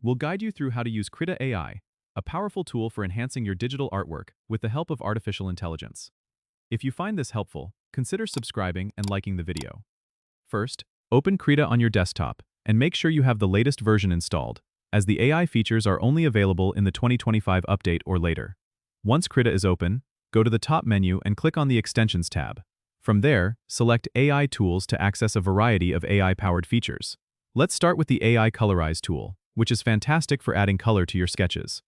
We'll guide you through how to use Krita AI, a powerful tool for enhancing your digital artwork with the help of artificial intelligence. If you find this helpful, consider subscribing and liking the video. First, open Krita on your desktop and make sure you have the latest version installed, as the AI features are only available in the 2025 update or later. Once Krita is open, go to the top menu and click on the Extensions tab. From there, select AI Tools to access a variety of AI-powered features. Let's start with the AI Colorize tool, which is fantastic for adding color to your sketches.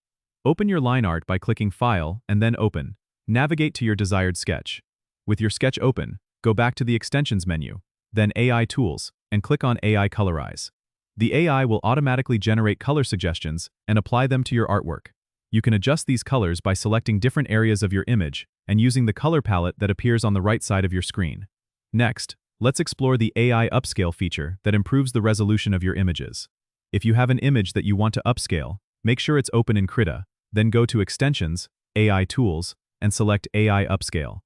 Open your line art by clicking File and then Open. Navigate to your desired sketch. With your sketch open, go back to the Extensions menu, then AI Tools, and click on AI Colorize. The AI will automatically generate color suggestions and apply them to your artwork. You can adjust these colors by selecting different areas of your image and using the color palette that appears on the right side of your screen. Next, let's explore the AI Upscale feature that improves the resolution of your images. If you have an image that you want to upscale, make sure it's open in Krita, then go to Extensions, AI Tools, and select AI Upscale.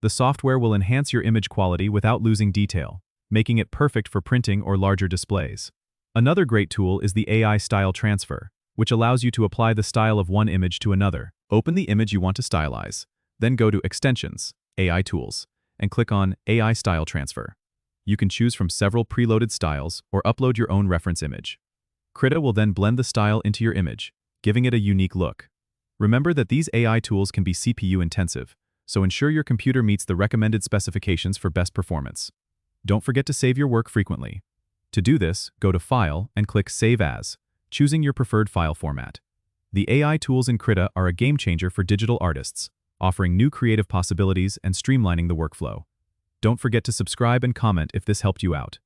The software will enhance your image quality without losing detail, making it perfect for printing or larger displays. Another great tool is the AI Style Transfer, which allows you to apply the style of one image to another. Open the image you want to stylize, then go to Extensions, AI Tools, and click on AI Style Transfer. You can choose from several preloaded styles or upload your own reference image. Krita will then blend the style into your image, giving it a unique look. Remember that these AI tools can be CPU intensive, so ensure your computer meets the recommended specifications for best performance. Don't forget to save your work frequently. To do this, go to File and click Save As, choosing your preferred file format. The AI tools in Krita are a game changer for digital artists, offering new creative possibilities and streamlining the workflow. Don't forget to subscribe and comment if this helped you out.